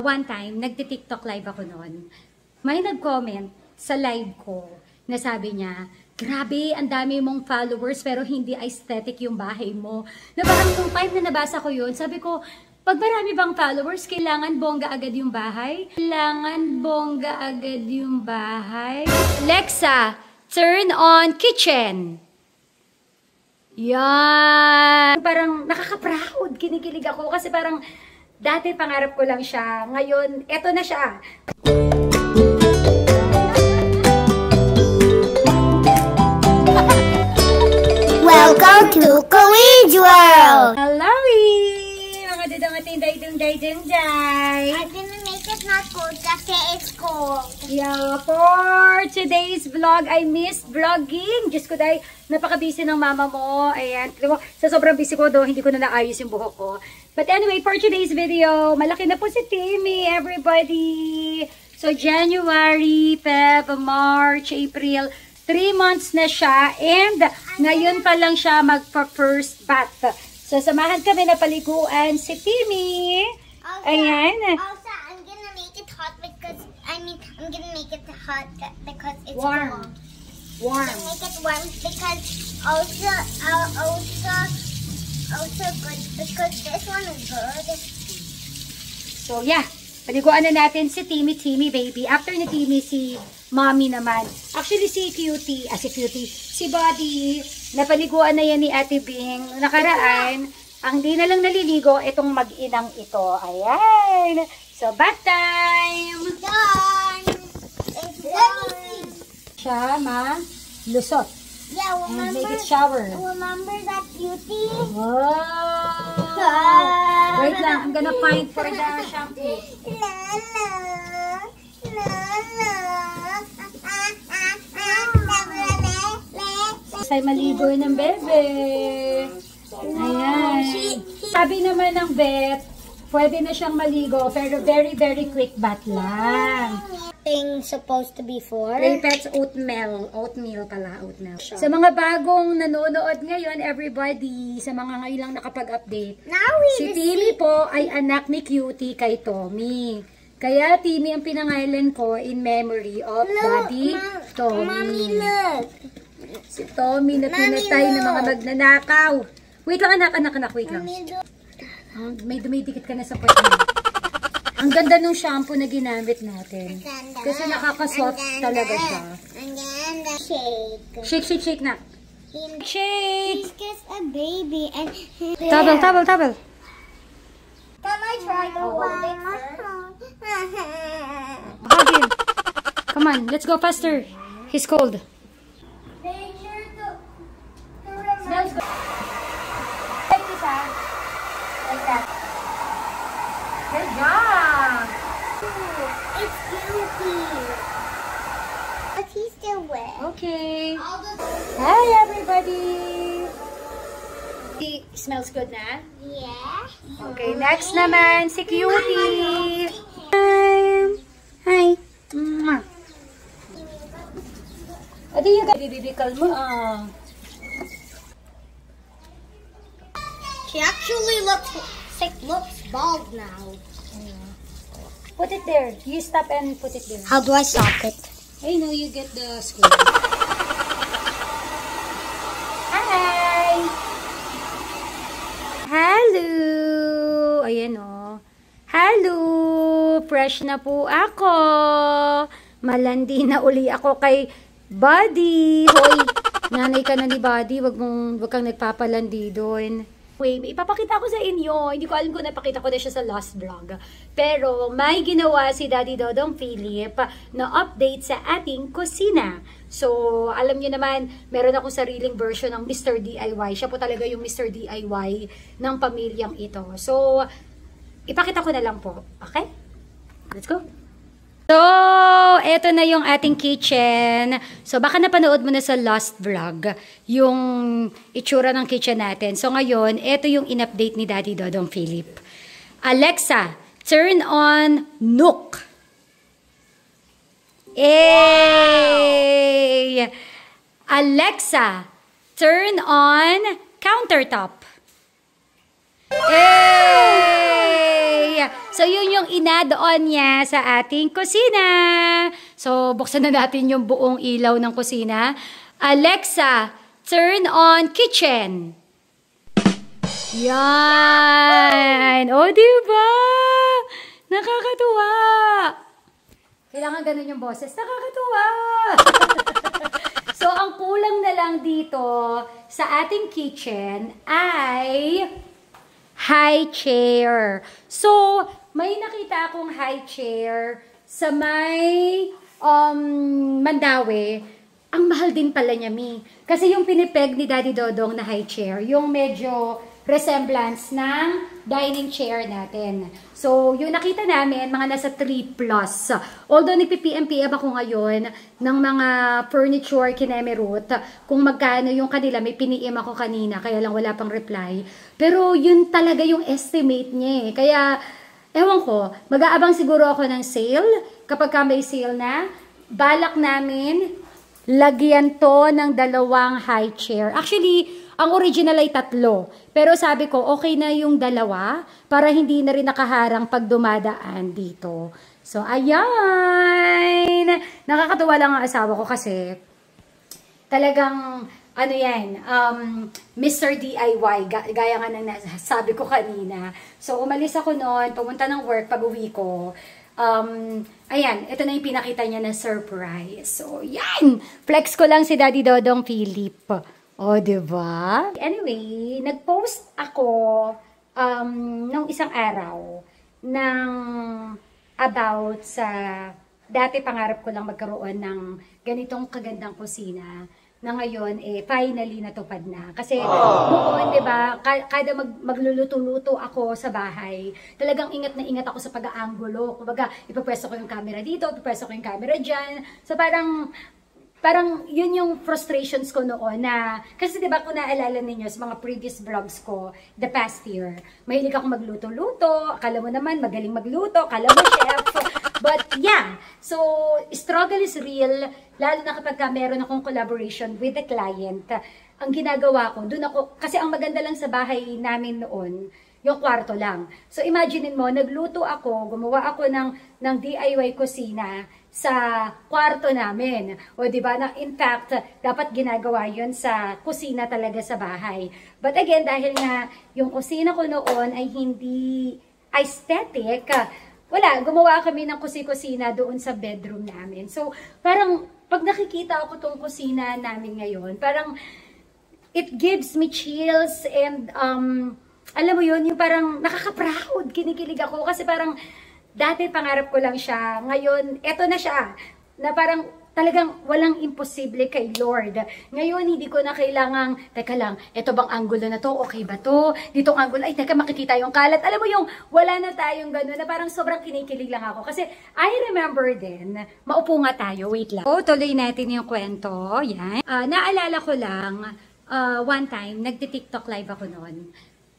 one time, nagti-TikTok live ako noon. May nag-comment sa live ko na sabi niya, grabe, ang dami mong followers pero hindi aesthetic yung bahay mo. Na parang nung time na nabasa ko yun, sabi ko, pag marami bang followers, kailangan bongga agad yung bahay? Kailangan bongga agad yung bahay? Alexa, turn on kitchen. Yan. Parang nakaka-proud. Kinikilig ako kasi parang dati pangarap ko lang siya. Ngayon, eto na siya. Welcome to College World! Hello! Mga dudungating day-dung-day-dung-day! I'm gonna make it not cold kasi it's cold. Yeah, for today's vlog, I missed vlogging. Diyos ko dahil, napaka-busy ng mama mo. Ayan, sa sobrang busy ko do, hindi ko na naayos yung buhok ko. But anyway, for today's video, malaki na po si Timmy, everybody! So, January, Feb, March, April, 3 months na siya, and ngayon pa lang siya magpa-first bath. So, samahan kami na paliguan si Timmy. Ayan. Also, I'm gonna make it hot because, I'm gonna make it hot because it's Warm. cold. Warm. I'm gonna make it warm because also good because this one is good. So, yeah. Paliguan na natin si Timmy, baby. After ni Timmy, si Mommy naman. Actually, si Buddy, napaliguan na yan ni Ate Bing. Nakaraan, ang di na lang naliligo, itong mag-inang ito. Ayan. So, bath time! Done! It's done! Siya, lusot. Yeah, And make it shower. Remember that beauty? Wow! Wait lang, I'm gonna find for the shampoo. Say maligo ng bebe. Ayan. Sabi naman ng vet, pwede na siyang maligo, pero very, very quick bath lang. Thing supposed to be for? Playpets oatmeal. Oatmeal pala, oatmeal. Sa mga bagong nanonood ngayon, everybody, sa mga ngayon lang nakapag-update, si Timmy po ay anak ni Cutie kay Tommy. Kaya Timmy ang pinangalan ko in memory of Daddy Tommy. Mommy, look. Si Tommy na pinatay ng mga magnanakaw. Wait lang anak, wait lang. May dumidikit ka na sa puwet mo. Ang ganda ng shampoo na ginamit natin. Kasi nakaka-soft talaga siya. And then the shake. Shake na. Shake! He's just a baby and Towel. Can I try to hold it first? Hug him. Come on, let's go faster. He's cold. Make sure to Smells good. Like this, like that. Good job. It's guilty. But he's still wet. Okay. Hi, everybody. It smells good na? Yeah. Okay, next naman, si Cutie. Hi. Mwah. Adi yung bibibikal mo. She actually looks bald now. Put it there. You stop and put it there. How do I stop it? I know you get the screw. Hi! Hello! Ayan o. Hello! Fresh na po ako. Malandi na uli ako kay Buddy. Hoy, nanay ka na ni Buddy. Wag kang nagpapalandi doon. Wait, ipapakita ko sa inyo. Hindi ko alam kung napakita ko na siya sa last vlog. Pero may ginawa si Daddy Dodong Philip na update sa ating kusina. So, alam niyo naman, meron akong sariling version ng Mr. DIY. Siya po talaga yung Mr. DIY ng pamilyang ito. So, ipakita ko na lang po. Okay? Let's go! So, eto na yung ating kitchen. So, baka napanood mo na sa last vlog yung itsura ng kitchen natin. So, ngayon, eto yung in-update ni Daddy Dodong Philip. Alexa, turn on Nook. Hey! Alexa, turn on countertop. Hey! So, yun yung ina-on niya sa ating kusina. So, buksan na natin yung buong ilaw ng kusina. Alexa, turn on kitchen. Yan. O, diba? Nakakatuwa. Kailangan ganun yung boses. Nakakatuwa. So, ang kulang na lang dito sa ating kitchen ay high chair. So, may nakita akong high chair sa may Mandawi. Ang mahal din pala niya, Mi. Kasi yung pinipeg ni Daddy Dodong na high chair, yung medyo resemblance ng dining chair natin. So, yung nakita namin, mga nasa 3+. Although nagpi-PM-PM ako ngayon ng mga furniture kinemerut, kung magkano yung kanila, may pini-PM ako kanina, kaya lang wala pang reply. Pero yun talaga yung estimate niya eh. Kaya, ewan ko, mag-aabang siguro ako ng sale. Kapag may sale na, balak namin, lagyan to ng 2 high chair. Actually, ang original ay 3. Pero sabi ko, okay na yung 2 para hindi na rin nakaharang pag dumadaan dito. So, ayan! Nakakatuwa lang ang asawa ko kasi talagang, ano yan, Mr. DIY, gaya nga ng sabi ko kanina. So, umalis ako noon, pumunta ng work pag uwi ko. Ayan, ito na yung pinakita niya na surprise. So, yan! Flex ko lang si Daddy Dodong Philip. O, diba? Anyway, nag-post ako nung isang araw ng about sa dati pangarap ko lang magkaroon ng ganitong kagandang kusina na ngayon finally natupad na. Kasi noon, 'di ba, kada magluluto-luto ako sa bahay, talagang ingat na ingat ako sa pag-aanggulo. Kumbaga, ipapwesto ko yung camera dito, ipapwesto ko yung camera diyan. So parang yun yung frustrations ko noon na, kasi diba kung naalala ninyo sa mga previous vlogs ko, the past year, mahilig ako magluto-luto, akala mo naman magaling magluto, akala mo chef, but yeah, so struggle is real, lalo na kapag meron akong collaboration with the client. Ang ginagawa ko, dun ako, kasi ang maganda lang sa bahay namin noon, yung kwarto lang. So imaginein mo, nagluto ako, gumawa ako ng DIY kusina sa kwarto namin. O diba, na in fact, dapat ginagawa yun sa kusina talaga sa bahay. But again, dahil nga yung kusina ko noon ay hindi aesthetic, wala, gumawa kami ng kusina doon sa bedroom namin. So parang pag nakikita ako tong kusina namin ngayon, parang it gives me chills and alam mo yun, yung parang nakaka-proud, kinikilig ako kasi parang dati pangarap ko lang siya, ngayon eto na siya, na parang talagang walang imposible kay Lord. Ngayon hindi ko na kailangang, teka lang, eto bang angulo na to, okay ba to? Ditong angulo, ay teka makikita yung kalat. Alam mo yung wala na tayong gano'n na parang sobrang kinikilig lang ako. Kasi I remember din, maupo nga tayo, wait lang. Tuloy natin yung kwento, yan. Naalala ko lang, one time, nagti-TikTok live ako noon.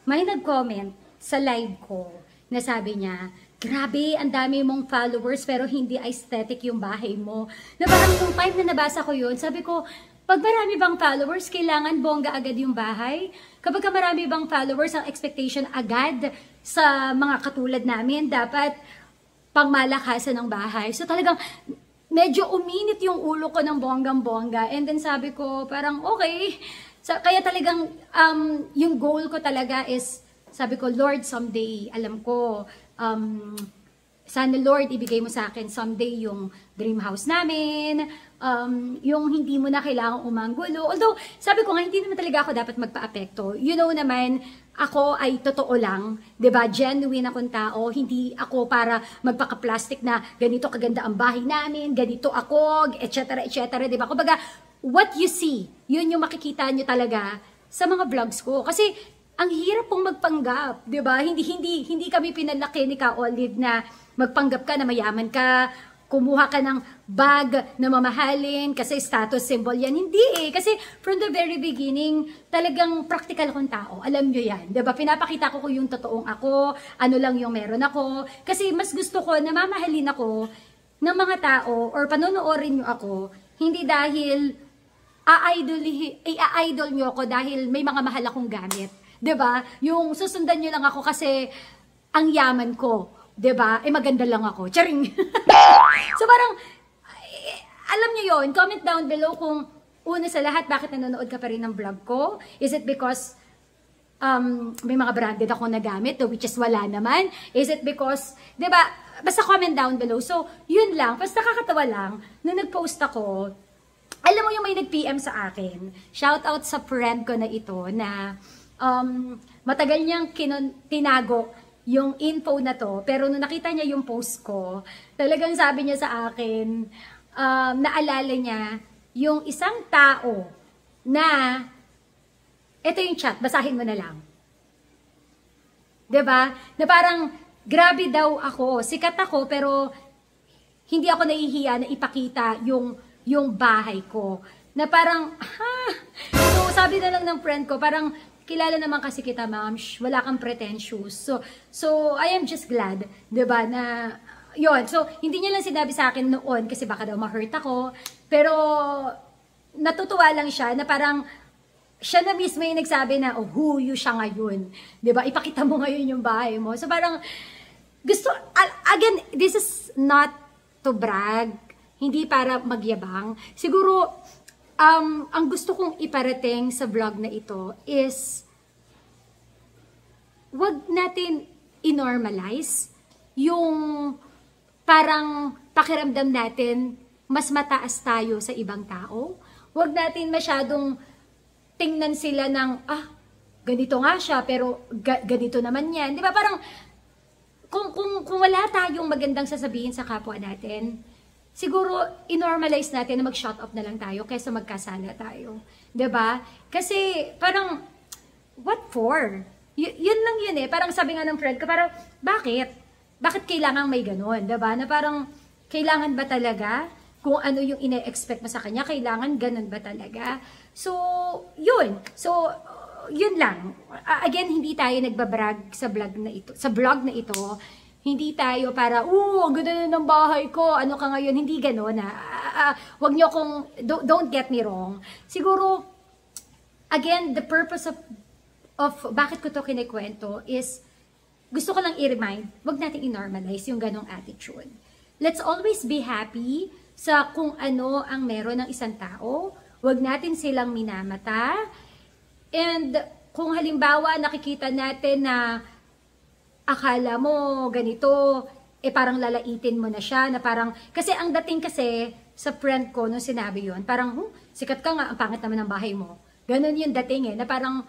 May nag-comment sa live ko na sabi niya, grabe, ang dami mong followers pero hindi aesthetic yung bahay mo. Na parang nung time na nabasa ko yun, sabi ko, pag marami bang followers, kailangan bongga agad yung bahay? Kapag marami bang followers, ang expectation agad sa mga katulad namin, dapat pangmalakasan ng bahay. So talagang medyo uminit yung ulo ko ng bonggang-bongga. And then sabi ko, parang okay. So, kaya talagang yung goal ko talaga is, sabi ko, Lord, someday, alam ko, sana Lord, ibigay mo sa akin someday yung dream house namin, yung hindi mo na kailangang umanggulo. Although, sabi ko nga, hindi naman talaga ako dapat magpa-apekto. You know naman, ako ay totoo lang, 'di ba? Genuine akong tao, hindi ako para magpaka-plastic na ganito kaganda ang bahay namin, ganito ako, etc. etc. 'di ba? Kumbaga, what you see, yun yung makikita nyo talaga sa mga vlogs ko. Kasi ang hirap pong magpanggap, 'di ba? Hindi kami pinalaki ni Ka Olive na magpanggap ka na mayaman ka, kumuha ka ng bag na mamahalin kasi status symbol yan. Hindi eh. Kasi from the very beginning, talagang practical akong tao. Alam nyo yan. Diba? Pinapakita ko yung totoong ako, ano lang yung meron ako. Kasi mas gusto ko na mamahalin ako ng mga tao or panonoorin nyo ako, hindi dahil i-idol nyo ako dahil may mga mahal akong gamit. Diba? Yung susundan nyo lang ako kasi ang yaman ko. 'Diba? Eh, maganda lang ako. Charing! So, parang, alam niyo yon, comment down below kung una sa lahat, bakit nanonood ka pa rin ng vlog ko? Is it because may mga branded ako na gamit, which is wala naman? Is it because, 'di ba? Basta comment down below. So, yun lang. Basta nakakatawa lang, nung nag-post ako, alam mo yung may nag-PM sa akin, shout out sa friend ko na ito, na matagal niyang tinago yung info na to, pero nung nakita niya yung post ko, talagang sabi niya sa akin, naalala niya yung isang tao na, ito yung chat, basahin mo na lang. 'Di ba? Na parang, grabe daw ako, sikat ako, pero hindi ako nahihiya na ipakita yung bahay ko. Na parang, so sabi na lang ng friend ko, parang, kilala naman kasi kita, ma'am, wala kang pretentious. So I am just glad, 'di ba, na yon. So hindi niya lang sinabi sa akin noon kasi baka daw ma-hurt ako, pero natutuwa lang siya na parang siya na mismo yung nagsabi na, oh, huyo siya ngayon. 'Di ba? Ipakita mo ngayon yung bahay mo. So parang gusto, again, this is not to brag, hindi para magyabang. Siguro ang gusto kong iparating sa vlog na ito is, wag natin i-normalize yung parang pakiramdam natin mas mataas tayo sa ibang tao. Wag natin masyadong tingnan sila ng, ganito nga siya, pero ganito naman yan. Di ba? Parang, kung wala tayong magandang sasabihin sa kapwa natin, siguro, i-normalize natin na mag-shut up na lang tayo kaysa magkasala tayo. 'Di ba? Kasi, parang, what for? Yun lang yun eh. Parang sabi nga ng friend ko, parang, bakit? Bakit kailangan may ganun? 'Di ba? Na parang, kailangan ba talaga? Kung ano yung ine-expect mo sa kanya, kailangan ganun ba talaga? So, yun. So, yun lang. Again, hindi tayo nagbabrag sa vlog na ito. Hindi tayo para, ang ganda na ng bahay ko, ano ka ngayon, hindi gano'n na. Wag niyo don't get me wrong. Siguro, again, the purpose of bakit ko to kinikwento is, gusto ko lang i-remind, wag natin i-normalize yung ganong attitude. Let's always be happy sa kung ano ang meron ng isang tao. Wag natin silang minamata. And kung halimbawa nakikita natin na akala mo ganito, parang lalaitin mo na siya, na parang, kasi ang dating kasi sa friend ko nung sinabi yun, parang, sikat ka nga, ang pangit naman ng bahay mo. Ganon yung dating na parang,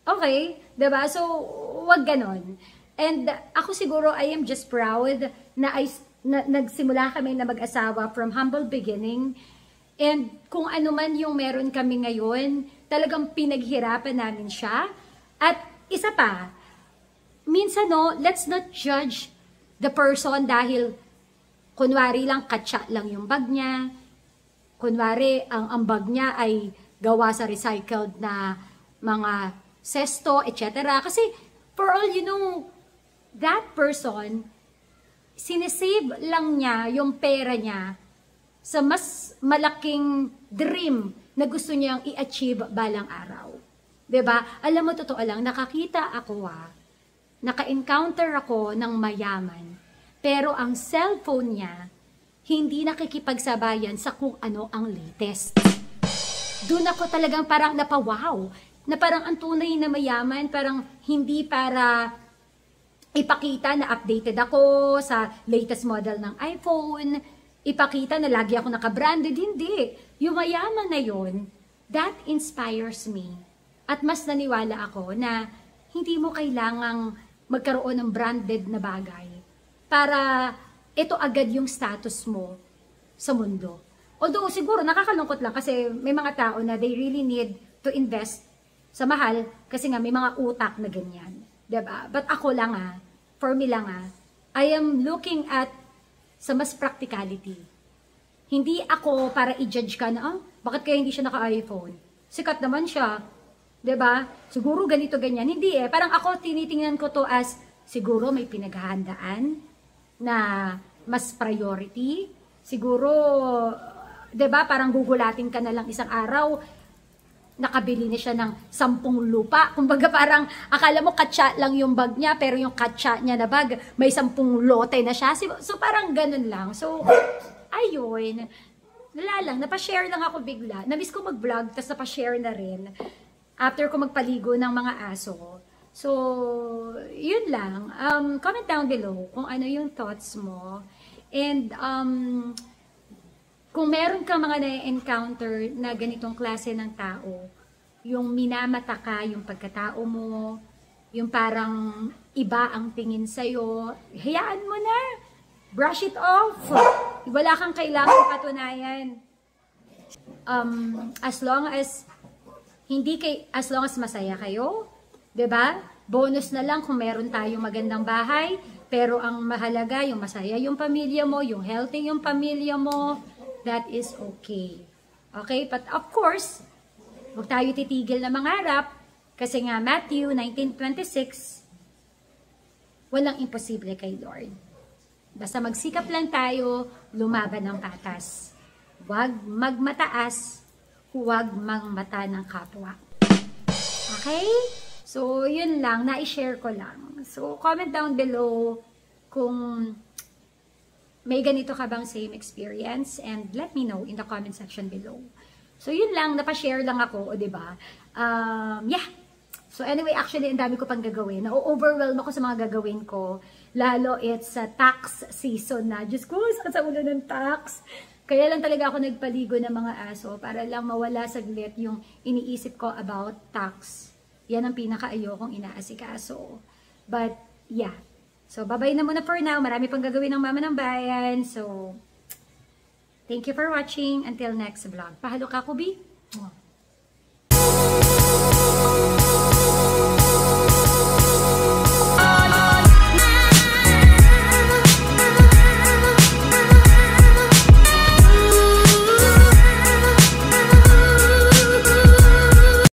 okay, diba? So, wag ganon. And ako siguro, I am just proud na nagsimula kami na mag-asawa from humble beginning. And kung ano man yung meron kami ngayon, talagang pinaghirapan namin siya. At isa pa, minsan let's not judge the person dahil kunwari lang katsa lang yung bag niya. Kunwari ang bag niya ay gawa sa recycled na mga sesto, etc. Kasi for all you know, that person, sinesave lang niya yung pera niya sa mas malaking dream na gusto niyang i-achieve balang araw. 'Di ba? Alam mo, totoo lang, nakakita ako naka-encounter ako ng mayaman, pero ang cellphone niya, hindi nakikipagsabayan sa kung ano ang latest. Doon ako talagang parang napawaw, na parang ang tunay na mayaman, parang hindi para ipakita na updated ako sa latest model ng iPhone, ipakita na lagi ako naka-branded, hindi. Yung mayaman na yun, that inspires me. At mas naniwala ako na hindi mo kailangang magkaroon ng branded na bagay para ito agad yung status mo sa mundo. Although siguro nakakalungkot lang kasi may mga tao na they really need to invest sa mahal kasi nga may mga utak na ganyan. Diba? But ako lang for me lang I am looking at sa mas practicality. Hindi ako para i-judge ka na, bakit kaya hindi siya naka-iPhone? Sikat naman siya. 'Di ba? Siguro ganito ganyan. Hindi parang ako tinitingnan ko to as siguro may pinaghahandaan na mas priority. Siguro 'di ba, parang gugulatin ka na lang isang araw, nakabili na siya ng 10 lupa. Kumbaga parang akala mo katsa lang yung bag niya, pero yung katsa niya na bag, may 10 lote na siya. So parang ganun lang. So, ayun. Wala lang, napashare lang ako bigla. Namiss ko mag-vlog, tapos napashare na rin. After ko magpaligo ng mga aso. So, yun lang. Comment down below kung ano yung thoughts mo. And, kung meron kang mga na-encounter na ganitong klase ng tao, yung minamata ka, yung pagkatao mo, yung parang iba ang tingin sa'yo, hayaan mo na. Brush it off. Wala kang kailangang patunayan. As long as masaya kayo, 'di ba? Bonus na lang kung meron tayong magandang bahay, pero ang mahalaga yung masaya yung pamilya mo, yung healthy yung pamilya mo, that is okay. Okay? But of course, huwag tayo titigil na mangarap kasi nga Matthew 19:26, walang imposible kay Lord. Basta magsikap lang tayo, lumaban ng patas. Huwag magmataas, huwag mangmata ng kapwa. Okay? So, yun lang. Na-share ko lang. So, comment down below kung may ganito ka bang same experience and let me know in the comment section below. So, yun lang. Napashare lang ako, o diba? Yeah. So, anyway, actually, ang dami ko pang gagawin. Na-overwhelm ako sa mga gagawin ko. Lalo, it's tax season na. Diyos ko, sakit sa ulo ng tax. Kaya lang talaga ako nagpaligo ng mga aso para lang mawala saglit yung iniisip ko about tax. Yan ang pinaka-ayokong inaasikaso. But, yeah. So, bye-bye na muna for now. Marami pang gagawin ng Mama ng Bayan. So, thank you for watching. Until next vlog. Pahalo ka, Kubi.